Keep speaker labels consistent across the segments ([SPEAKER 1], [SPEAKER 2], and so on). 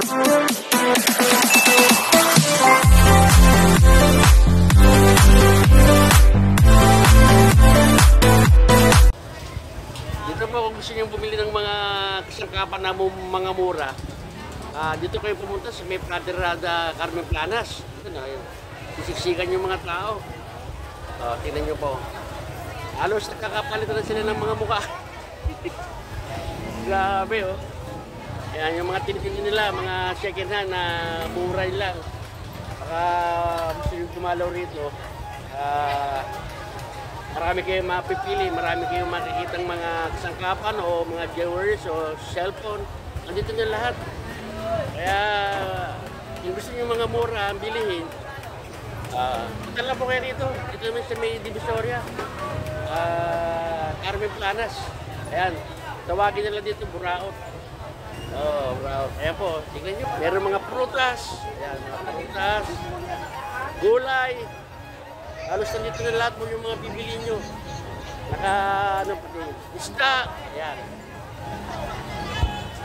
[SPEAKER 1] Dito po kung gusto nyo bumili ng mga kasangkapan na mga mura, dito kayo pumunta sa may Praderada Carmen Planas. Ito na, sisiksikan yung mga tao. Tingnan nyo po. Halos nakakapalit na sila ng mga mukha. Grabe oh. Ayan yung mga tinitin nila, mga second hand na mura lang. Baka gusto nyo dumalaw rito. Marami kayong mapipili, marami kayong makikitang mga kasangkapan o mga jewelries o cellphone. Andito na lahat. Kaya kung gusto nyo mga mura ang bilihin, punta lang po kayo rito. Dito naman sa may Divisoria, Carmen Planas. Ayan, tawagin nila dito Buraot. Buraot. Ayan po, tingnan nyo. Meron mga prutas. Ayan, mga prutas. Gulay. Halos nandito na lahat mo yung mga bibili nyo. Ano pati, isda. Ayan.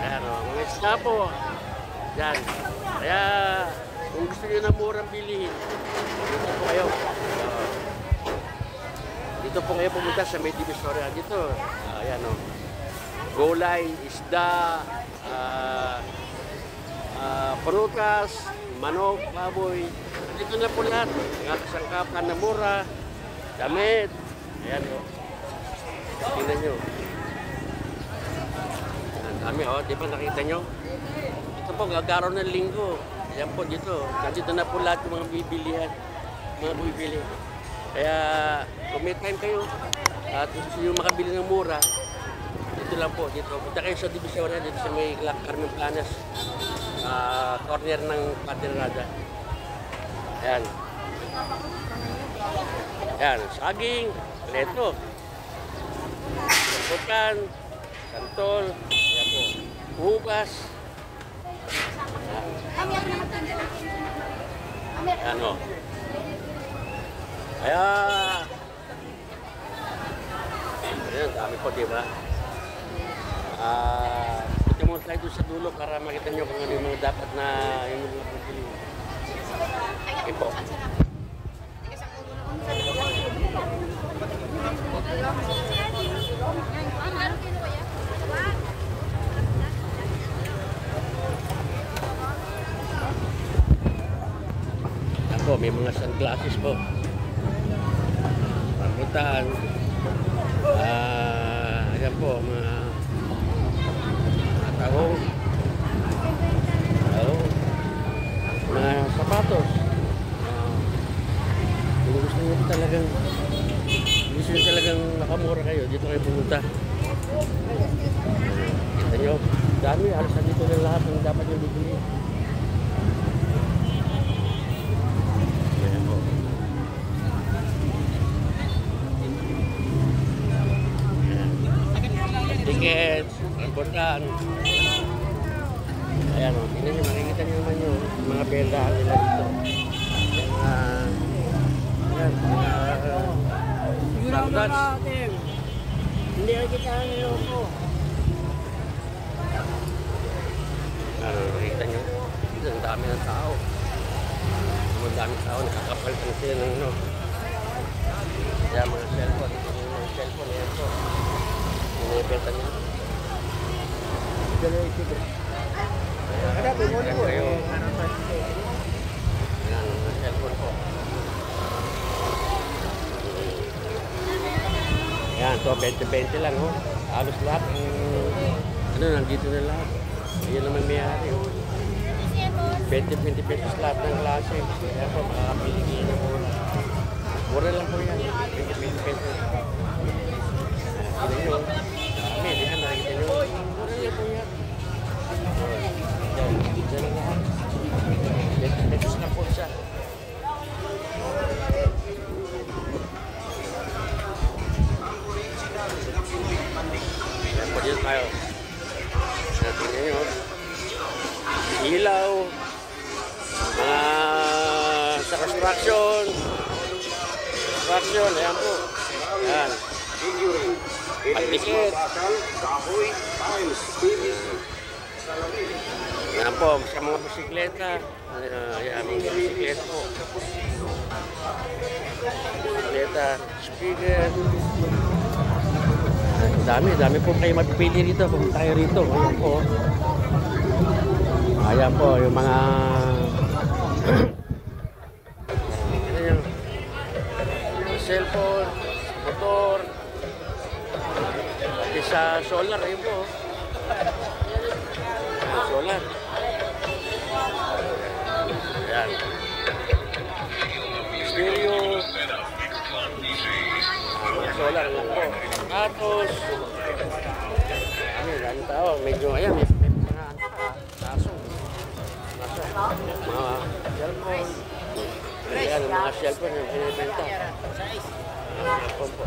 [SPEAKER 1] Ayan o, mga isda po. Ayan. Kaya, kung gusto nyo na murang bilihin, dito po kayo. Dito po kayo pumunta sa may Divisoria. Dito, ayan o. Gulay, isda, prutas, manok, baboy. Dito na po lahat. Mga kasangkapan na mura, damit. Ayan o. Tingnan nyo. Ang dami o. Di ba nakita nyo? Ito po, gagaraw ng linggo. Ayan po dito. Nandito na po lahat yung mga bibilihan. Mga bibili. Kaya kung may time kayo at gusto nyo makabili ng mura, dito lang po. Dito. Punta kayo sa Divisoria. Dito sa may Carmen Planas. Corner ng Praderada. Ayan. Ayan. Saging. Leto. Putan. Santol. Ayan po. Ubas. Ayan o. Kaya ayan. Dami po diba? Punta mo tayo doon sa dulo para makita nyo kung ano yung mga dapat na yung mga bibili. Okay po. Ako, may mga sunglasses po. Rambutan. Ayan po, mga tahong. Mga sapatos. Kung gusto nyo talagang makamura kayo, dito kayo pumunta. Kita nyo, dami, halos dito na lahat ng dapat nyo bibili. Ayan po. Tickets, rambutan. Ayan o, tingnan nyo, makikita nyo naman yung mga bendahan nila dito. Ayan, standards. Hindi na kita niloko. Makikita nyo, dito ang dami ng tao. Ang daming tao, nakakapalitan sila ng ano. Ayan, mga cellphone. Mga cellphone, ayan po. Inibenta nyo. Dalawa ito. Ada po mo po. Ayan, cellphone po. Ayan, to 20-20 lang oh. Halos lahat ano nandito na lahat. Ayan naman may-ari oh. 20-20 pesos lahat ng klase. Ayan po, makakapili na mura. Mura lang po yan. 20-20 pesos. Ayan nyo. Dami, diyan nakikita nyo. Mura lang po yan. Diyan lang lahat. 20 pesos na po siya. Ayan po dito tayo. Tingnan nyo. Ilaw. Mga sa construction. Ayan po. Ayan. Pagdikit. Ayan po, sa mga bisikleta. Yan, mga bisikleta po. Bisikleta, speaker. Dami po kayo mapipili rito. Pumunta kayo rito. Ayan po. Ayan po, yung mga cellphone, motor, pati sa solar, ayun po. Solar. Ayan. Stereo. Solar lang po. Tapos, dami tao. Medyo, ayan, may mga taso. Mga cellphone. Ayan, mga cellphone yung pinibenta. Cellphone po.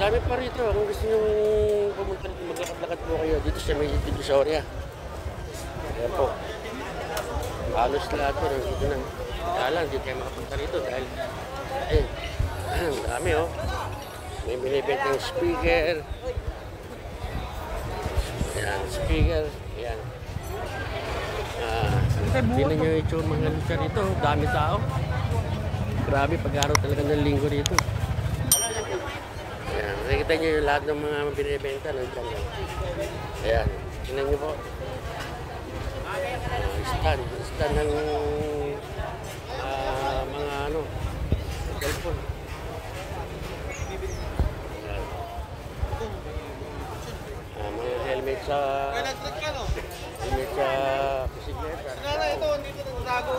[SPEAKER 1] Dami pa rito. Kung gusto nyo pumunta rito, maglakad-lakad po kayo dito sa may Divisoria. Ayan po. Halos lahat po dito na. Kaya lang, hindi tayo makapunta rito dahil ayun, dami oh. May binibenta yung speaker. Ayan, speaker. Ayan. Tingnan nyo yung mga lucha rito. Dami tao. Grabe, pag-araw talaga ng linggo rito. Ayan, nakikita nyo yung lahat ng mga binibenta ng dyan. Ayan, tingnan nyo po. Stand ng mga cellphone. Ayan. Mga helmet sa bisikleta.
[SPEAKER 2] Ito, hindi ko nagtago.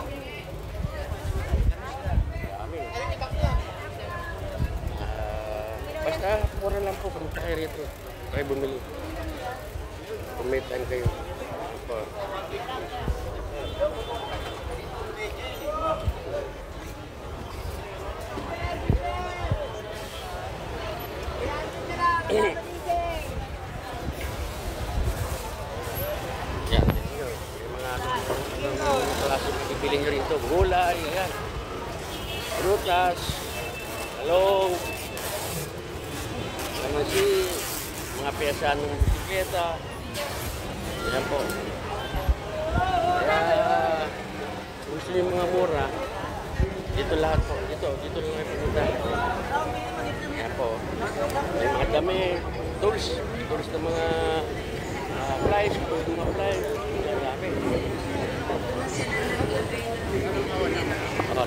[SPEAKER 1] Basta mura lang po kung tayo rito. Kayo bumili. Kung may time kayo. Opo. Yan. Yung mga klase pipili nyo rito. Gulay. Ayan. Prutas. Talong. Kasi mga pyesa ng bisikleta. Ayan po. Kaya gusto niyo mga mura, dito lahat po. Dito lang ay pumunta. Ayan po. May mga dami, tools ng mga flies, mga flies. Ayan, dami.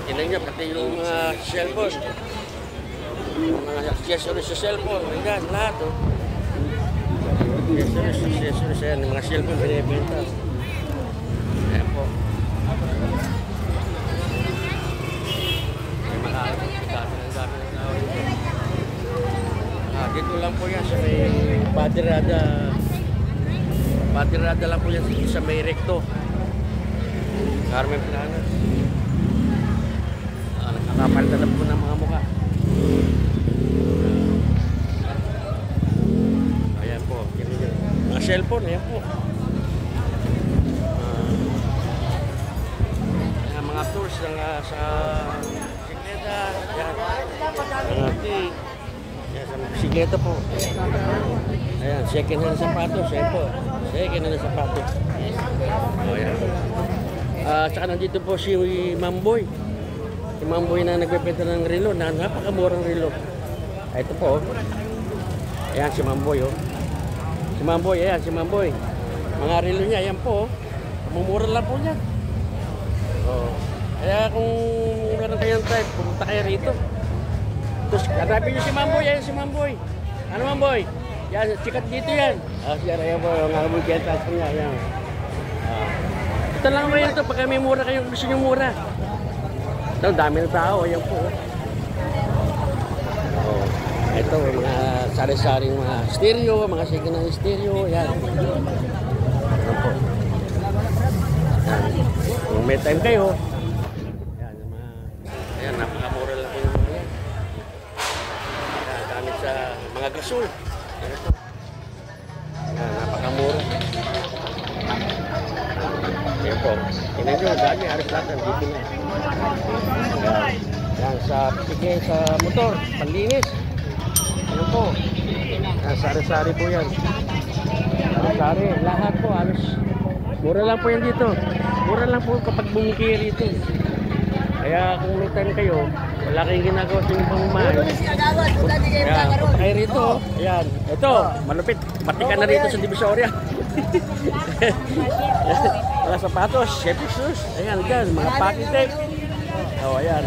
[SPEAKER 1] Tinan niyo, pati yung mga cellphone. Mga accessories sa cellphone, ayan, lahat oh. Accessories ayan, mga cellphone binibenta. Ayan po. May mga dami ng tao dito. Dito lang po yan sa may Padirada lang po yan sa may Recto. Carmen Planas. Nakapalitan na po ng mga mukha. Ayan po, mga cellphone, ayan po. Mga tools sa bisikleta, ayan. Mga tea, ayan, sa bisikleta po. Ayan, second hand sapatos, ayan po. Second hand sapatos. Ayan. Saka nandito po si Mamboy. Si Mamboy na nagbebenta ng relo, na napakamurang relo. Ito po. Ayan si Mamboy oh. Si Mamboy, ayan si Mamboy. Mga relo niya, ayan po. Mumura lang po niya. Oh. Kaya kung meron kayong type, pumunta kayo rito. Tapos hanapin niyo si Mamboy, ayan si Mamboy. Ano Mamboy? Yan, sikat dito yan. Siya ayan po, yung Mamboy Gentas po niya, ayan. Ito lang ba ito, pagka may mura kayong gusto nyo mura. Ito, dami ng tao, ayan po. Oh. Ito, mga sari-saring mga stereo, mga second-hand stereo, ayan. Ayan po. Ayan. Kung may time kayo, ayan, ayan, napakamura lang po yung mga yan. Ayan, gamit sa mga gasol. Ayan po. Ayan, napakamura. Ayan po. Tingnan nyo, dami, halos lahat ang dito na. Ayan, sige, sa motor, panlinis. Ano po? Ayan, sari-sari po yan. Sari-sari, lahat po, halos Mura lang po yan dito. Mura lang po kapag bumiki rito. Kaya kung may time kayo, wala kayong ginagawa sa inyong pamamahay. Kaya punta kayo rito. Ayan. Ito, malupit. Matikan na rito sa Divisoria. Mga sapatos, safety shoes. Ayan, dyan. Mga packing tape. O, ayan.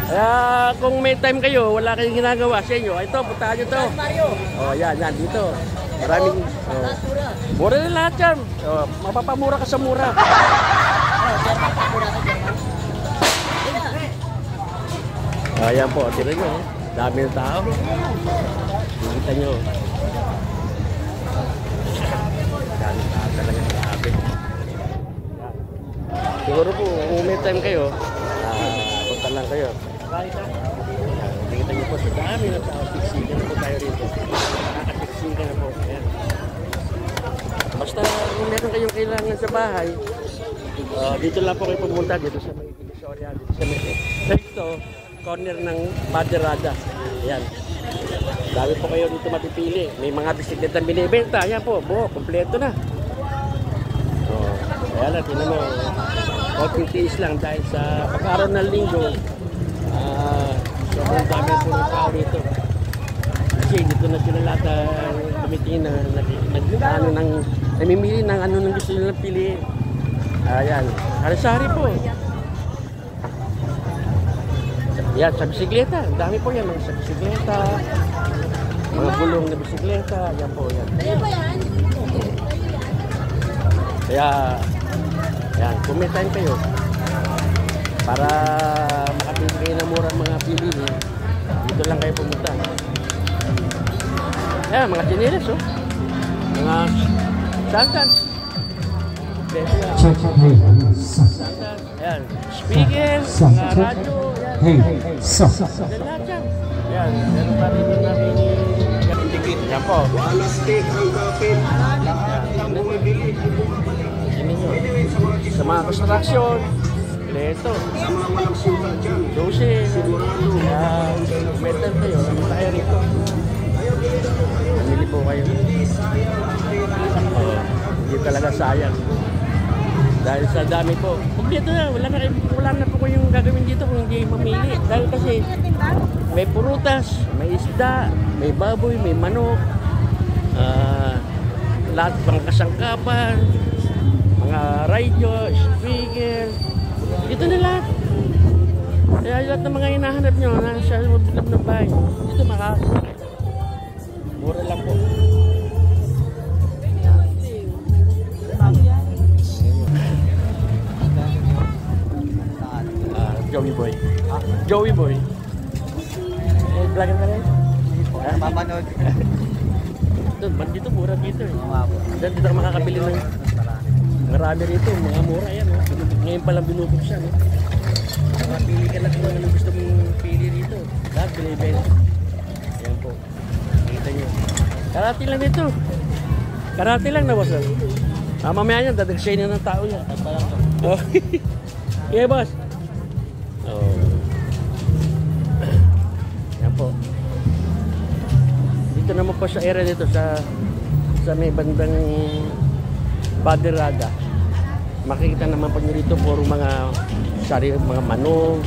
[SPEAKER 1] Kaya kung may time kayo, wala kayong ginagawa sa inyo, ito, puntahan nyo to. O, ayan, yan, dito. Maraming, mura na lahat yan. O, mapapamura ka sa mura. Ayan po, tira nyo. Dami ng tao. Nakita nyo. Dami tao talaga sa atin. Siguro po, kung may time kayo, punta lang kayo. Nakita nyo po sa dami ng tao. Tiksikan na po tayo rito. Nakatiksikan na po. Ayan. Basta kung meron kayong kailangan sa bahay, dito lang po kayo pumunta. Dito sa may Divisoria. Dito sa may ito, corner ng Baderada. Ayan. Dami po kayo dito mapipili. May mga bisikleta binibenta. Ayan po, buo, kompleto na. Ayan na, tinan mo. Konting tiis lang dahil sa pagkaroon ng linggo, sobrang dami po ng tao dito. Kasi dito na sila lahat tumitingin na namimili ng ano nang gusto nilang piliin. Ayan, sari-sari po. Yan, sa bisikleta. Ang dami po yan. Mga sa bisikleta. Mga gulong na bisikleta. Yan po yan. Kaya, yan. Kung may time kayo, para makapili kayo ng murang mga piliin, dito lang kayo pumunta. Yan, mga chinelas, oh. Mga sandals. Ayan, speaker, mga radyo.
[SPEAKER 2] Hey, so.
[SPEAKER 1] Lahat yan. Yan, meron pa rin yung namin dikit. Yan po. Sa mga construction, leto, susi, metal kayo, ano tayo rito. Namili po kayo. Hindi talaga sayang. Dahil sa dami po. Kung dito na, wala na po kayong gagawin dito kung hindi mamili. Dahil kasi may purutas, may isda, may baboy, may manok, lahat mga kasangkapan, mga radio, speaker. Dito na lahat. Kaya lahat ng mga hinahanap nyo nasa loob ng bahay. Dito mura lang po. Joey Boy. Joey Boy. Vlogger ka rin?
[SPEAKER 2] Mapanood.
[SPEAKER 1] Dito mura dito eh. Dito ka makakabili ng marami rito. Mga mura yan. Ngayon palang binubuksan. Pili ka lang kung ano gusto mong pili rito. Lahat binibenta. Ayan po. Nakita nyo. Karate lang ito. Karate lang na boss. Mamaya yan, dadagsay na ng tao yan. Oh. Yeah boss. Oh. Yan po. Dito naman po sa area dito sa may bandang Baderada. Makikita naman po nyo dito puro mga mga manok,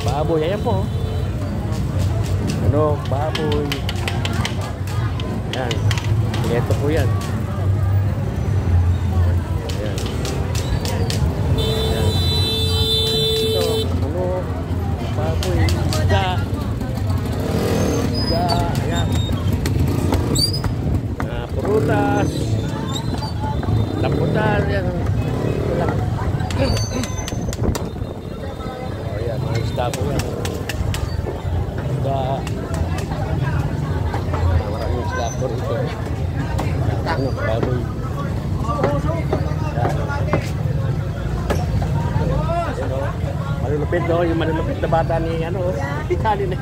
[SPEAKER 1] baboy. Ayan po. Manok, baboy. Yan. Ito po yan. Baboy, isda, ayan. Purutas, lambutan, yan. Ito lang. Ayan, mga isda po yan. Isda. Maraming isda po rito. Ano, baboy. Malulupit no, yung malulupit na bata ni ano, itali na.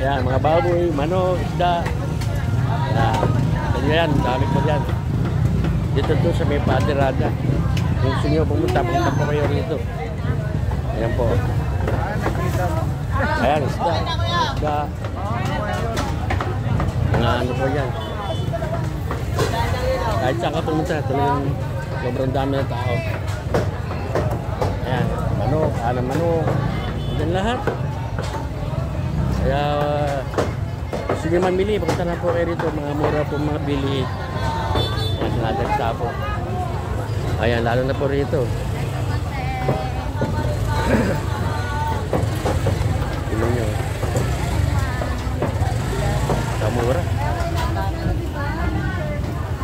[SPEAKER 1] Yan, mga baboy, manok, isda. Yan, dami po yan. Dito to sa may Baderada. Kung gusto nyo pumunta po kayo rito. Ayan po. Ayan, isda. Isda. Mga ano po yan. Kahit saan ka pumunta, talagang sobrang dami ng tao. Ayan, manok, manok. Diyan lahat. Kaya, gusto nyo mamili, punta na po kayo rito. Mga mura po mga bili. Ayan, sinadagsa po. Ayan, lalo na po rito. Tignan nyo. Kamura.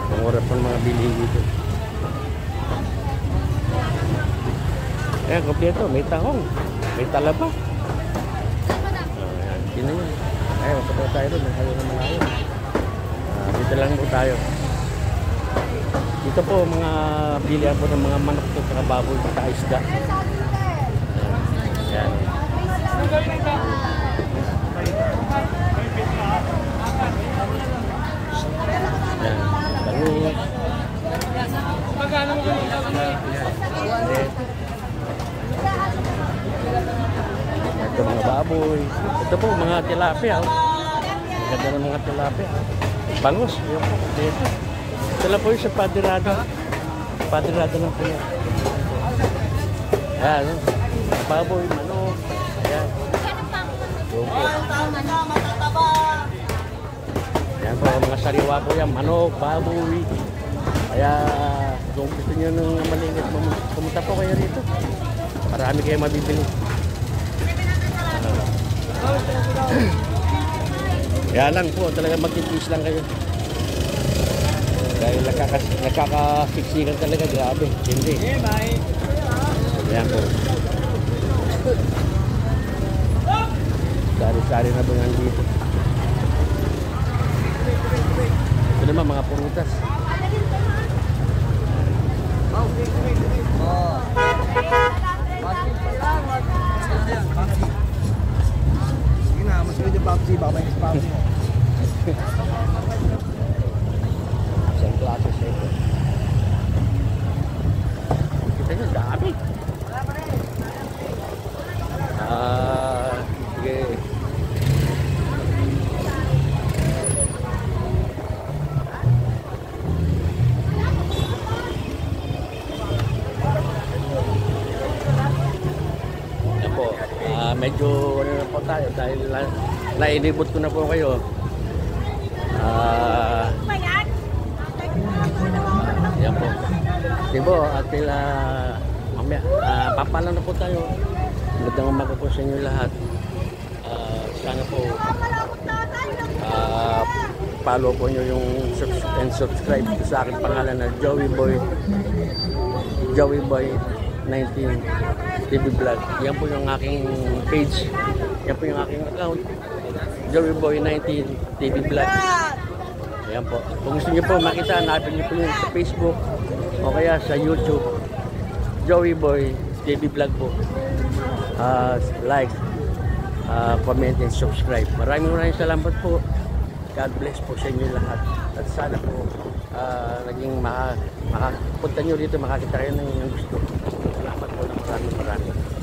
[SPEAKER 1] Kamura po mga bili dito. Ayan, kompleto. May tahong. May talaba. Ayan, tignan nyo. Ayan, punta po tayo doon. Ayaw na malayo. Dito lang po tayo. Dito po mga bilihan po ng mga manok to, saka baboy, saka isda. Ayan. Ayan. Bangus. Ito mga baboy. Ito po mga tilapia. Ganda ng mga tilapia. Bangus. Ayan po. Ito lang po yung sa padirado. Padirado ng puya. Ayan. Baboy, manok. Ayan. Doon po. Ayan po, mga sariwa po yan. Manok, baboy. Kaya kung gusto nyo nung malingit, pumunta po kayo rito. Marami kayo mabibili. Kaya lang po, talaga magtitiis lang kayo. Dahil nakaka-fixikan talaga, grabe. Hindi. Ayan po. Sari-sari na bungan dito. Ito naman mga prutas.
[SPEAKER 2] Sige na, mas medyo Papsi, baka may Papsi.
[SPEAKER 1] Isang klase siya ito. Kita nyo, dami. Sige. Yan po. Medyo ano na po tayo dahil nainibot ko na po kayo. Yan po. Diba, at mamaya, papalan na po tayo. Magandang umaga po sa inyo lahat. Sana po follow po nyo yung and subscribe sa aking pangalan na Joey Boy 19 TV Vlog. Yan po yung aking page. Yan po yung aking account. Joey Boy 19 TV Vlog. Ayan po. Kung gusto nyo po makita, hanapin nyo po yun sa Facebook o kaya sa YouTube. Joey Boy TV Vlog po. Like, comment and subscribe. Maraming salamat po. God bless po sa inyo lahat. At sana po naging makapunta nyo dito, makakita kayo ng gusto. Salamat po na maraming.